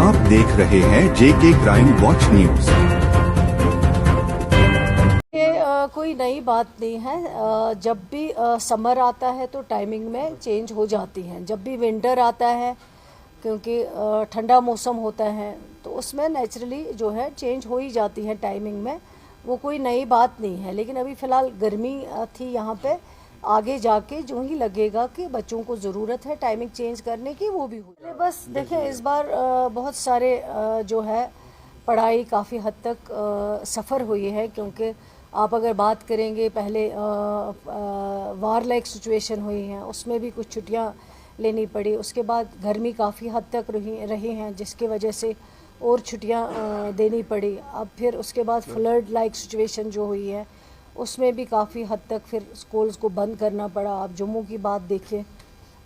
आप देख रहे हैं जेके क्राइम वॉच न्यूज। कोई नई बात नहीं है। जब भी समर आता है तो टाइमिंग में चेंज हो जाती हैं। जब भी विंटर आता है, क्योंकि ठंडा मौसम होता है, तो उसमें नेचुरली जो है चेंज हो ही जाती है टाइमिंग में। वो कोई नई बात नहीं है। लेकिन अभी फ़िलहाल गर्मी थी यहाँ पे, आगे जाके जो ही लगेगा कि बच्चों को ज़रूरत है टाइमिंग चेंज करने की, वो भी हो। बस देखें, इस बार बहुत सारे जो है पढ़ाई काफ़ी हद तक सफ़र हुई है। क्योंकि आप अगर बात करेंगे, पहले वार लाइक सिचुएशन हुई हैं, उसमें भी कुछ छुट्टियां लेनी पड़ी। उसके बाद गर्मी काफ़ी हद तक रही हैं, जिसकी वजह से और छुट्टियां देनी पड़ी। अब फिर उसके बाद फ्लड लाइक सिचुएशन जो हुई है, उसमें भी काफ़ी हद तक फिर स्कूल्स को बंद करना पड़ा। आप जम्मू की बात देखें,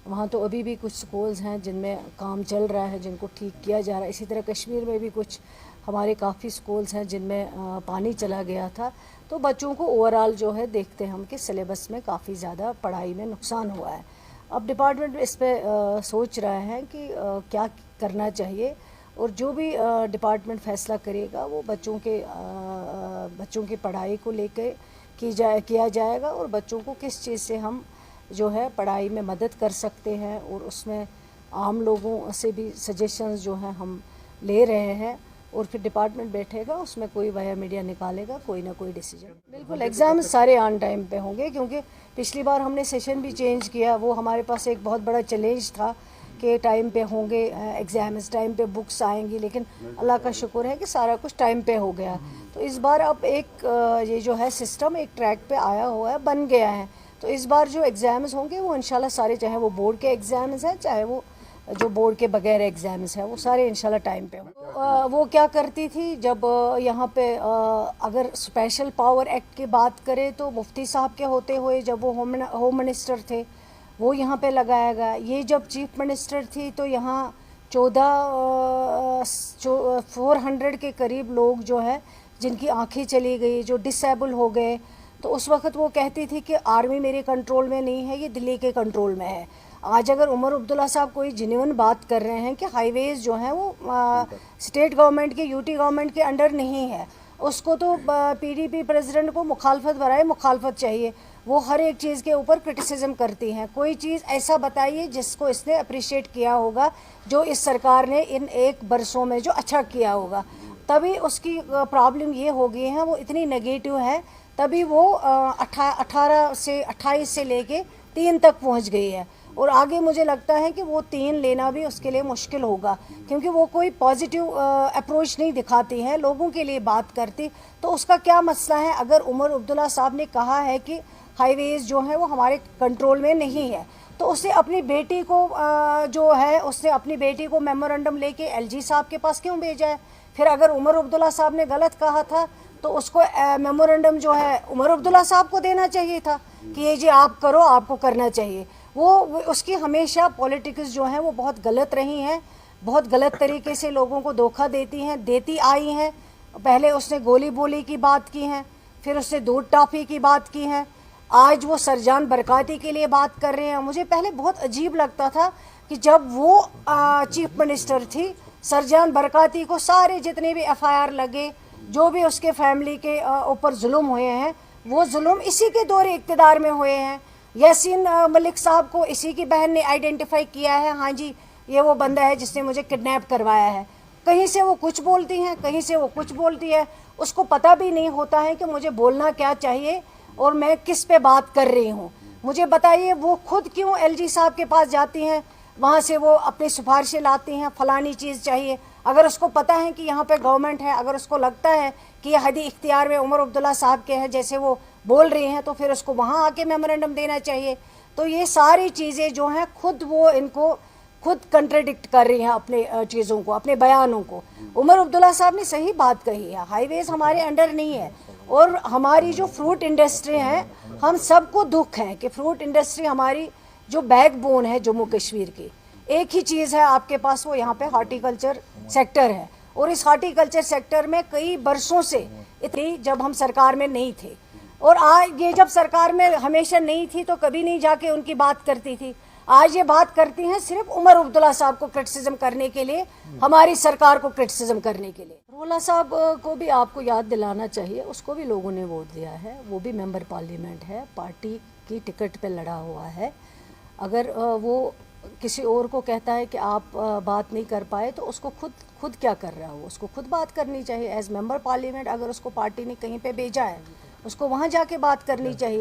वहाँ तो अभी भी कुछ स्कूल्स हैं जिनमें काम चल रहा है, जिनको ठीक किया जा रहा है। इसी तरह कश्मीर में भी कुछ हमारे काफ़ी स्कूल्स हैं जिनमें पानी चला गया था। तो बच्चों को ओवरऑल जो है देखते हैं हम कि सिलेबस में काफ़ी ज़्यादा पढ़ाई में नुकसान हुआ है। अब डिपार्टमेंट इस पर सोच रहा है कि क्या करना चाहिए, और जो भी डिपार्टमेंट फैसला करेगा वो बच्चों की पढ़ाई को लेकर किया जाएगा, और बच्चों को किस चीज़ से हम जो है पढ़ाई में मदद कर सकते हैं, और उसमें आम लोगों से भी सजेशंस जो हैं हम ले रहे हैं। और फिर डिपार्टमेंट बैठेगा, उसमें कोई वाया मीडिया निकालेगा कोई ना कोई डिसीजन। बिल्कुल एग्ज़ाम सारे ऑन टाइम पे होंगे, क्योंकि पिछली बार हमने सेशन भी चेंज किया। वो हमारे पास एक बहुत बड़ा चैलेंज था कि टाइम पे होंगे एग्ज़ाम्स, टाइम पे बुक्स आएंगी, लेकिन अल्लाह का शुक्र है कि सारा कुछ टाइम पे हो गया। तो इस बार अब एक ये जो है सिस्टम एक ट्रैक पे आया हुआ है, बन गया है। तो इस बार जो एग्ज़ाम्स होंगे वो इंशाल्लाह सारे, चाहे वो बोर्ड के एग्ज़ाम्स हैं, चाहे वो जो बोर्ड के बगैर एग्ज़ाम्स हैं, वो सारे इंशाल्लाह टाइम पे हों। वो क्या करती थी, जब यहाँ पे अगर स्पेशल पावर एक्ट की बात करें तो मुफ्ती साहब के होते हुए जब वो होम मिनिस्टर थे, वो यहाँ पे लगाया गया। ये जब चीफ मिनिस्टर थी तो यहाँ 400 के करीब लोग जो है जिनकी आँखें चली गई, जो डिसेबल हो गए। तो उस वक्त वो कहती थी कि आर्मी मेरे कंट्रोल में नहीं है, ये दिल्ली के कंट्रोल में है। आज अगर उमर अब्दुल्ला साहब कोई जेन्युइन बात कर रहे हैं कि हाईवेज़ जो हैं वो स्टेट गवर्नमेंट के, यूटी गवर्नमेंट के अंडर नहीं है, उसको तो पीडीपी प्रेसिडेंट को मुखालफत बराए मुखालफत चाहिए। वो हर एक चीज़ के ऊपर क्रिटिसिज्म करती हैं। कोई चीज़ ऐसा बताइए जिसको इसने अप्रिशिएट किया होगा, जो इस सरकार ने इन 1 बरसों में जो अच्छा किया होगा। तभी उसकी प्रॉब्लम ये हो गई है, वो इतनी नेगेटिव है, तभी वो 28 से लेके 3 तक पहुंच गई है। और आगे मुझे लगता है कि वो 3 लेना भी उसके लिए मुश्किल होगा, क्योंकि वो कोई पॉजिटिव अप्रोच नहीं दिखाती है, लोगों के लिए बात करती। तो उसका क्या मसला है? अगर उमर अब्दुल्ला साहब ने कहा है कि हाईवेज़ जो है वो हमारे कंट्रोल में नहीं है, तो उसने अपनी बेटी को उसने अपनी बेटी को मेमोरेंडम लेके एलजी साहब के पास क्यों भेजा है? फिर अगर उमर अब्दुल्ला साहब ने गलत कहा था तो उसको मेमोरेंडम जो है उमर अब्दुल्ला साहब को देना चाहिए था कि ये जी आप करो, आपको करना चाहिए। वो उसकी हमेशा पॉलिटिक्स जो है वो बहुत गलत रही हैं, बहुत गलत तरीके से लोगों को धोखा देती आई हैं। पहले उसने गोली बोली की बात की है, फिर उसने दूध टॉफ़ी की बात की है, आज वो सरजान बरकाती के लिए बात कर रहे हैं। मुझे पहले बहुत अजीब लगता था कि जब वो चीफ मिनिस्टर थी, सरजान बरकाती को सारे जितने भी FIR लगे, जो भी उसके फैमिली के ऊपर जुल्म हुए हैं, वो जुल्म इसी के दौर इक़्तिदार में हुए हैं। यासीन मलिक साहब को इसी की बहन ने आइडेंटिफाई किया है, हाँ जी ये वो बंदा है जिसने मुझे किडनैप करवाया है। कहीं से वो कुछ बोलती हैं, कहीं से वो कुछ बोलती है। उसको पता भी नहीं होता है कि मुझे बोलना क्या चाहिए और मैं किस पे बात कर रही हूँ। मुझे बताइए, वो खुद क्यों LG साहब के पास जाती हैं, वहाँ से वो अपनी सिफारिशें लाती हैं, फलानी चीज़ चाहिए। अगर उसको पता है कि यहाँ पे गवर्नमेंट है, अगर उसको लगता है कि ये हदी इख्तियार में उमर अब्दुल्ला साहब के हैं जैसे वो बोल रही हैं, तो फिर उसको वहाँ आके मेमोरेंडम देना चाहिए। तो ये सारी चीज़ें जो हैं खुद कंट्राडिक्ट कर रही हैं अपने चीज़ों को, अपने बयानों को। उमर अब्दुल्ला साहब ने सही बात कही है, हाईवेज़ हमारे अंडर नहीं है। और हमारी जो फ्रूट इंडस्ट्री है, हम सबको दुख है कि फ्रूट इंडस्ट्री हमारी जो बैकबोन है जम्मू कश्मीर की, एक ही चीज़ है आपके पास, वो यहाँ पे हॉर्टिकल्चर सेक्टर है। और इस हॉर्टिकल्चर सेक्टर में कई बरसों से इतनी, जब हम सरकार में नहीं थे, और आज ये जब सरकार में हमेशा नहीं थी तो कभी नहीं जाके उनकी बात करती थी। آج یہ بات کرتی ہیں صرف عمر عبداللہ صاحب کو کرٹیسزم کرنے کے لیے, ہماری سرکار کو کرٹیسزم کرنے کے لیے. رولا صاحب کو بھی آپ کو یاد دلانا چاہیے, اس کو بھی لوگوں نے ووٹ دیا ہے, وہ بھی ممبر پارلیمنٹ ہے, پارٹی کی ٹکٹ پہ لڑا ہوا ہے. اگر وہ کسی اور کو کہتا ہے کہ آپ بات نہیں کر پائے تو اس کو خود کیا کر رہا ہو, اس کو خود بات کرنی چاہیے ایز ممبر پارلیمنٹ. اگر اس کو پارٹی نے کہیں پہ بھیجا ہے اس کو وہاں جا کے بات کرنی چاہیے.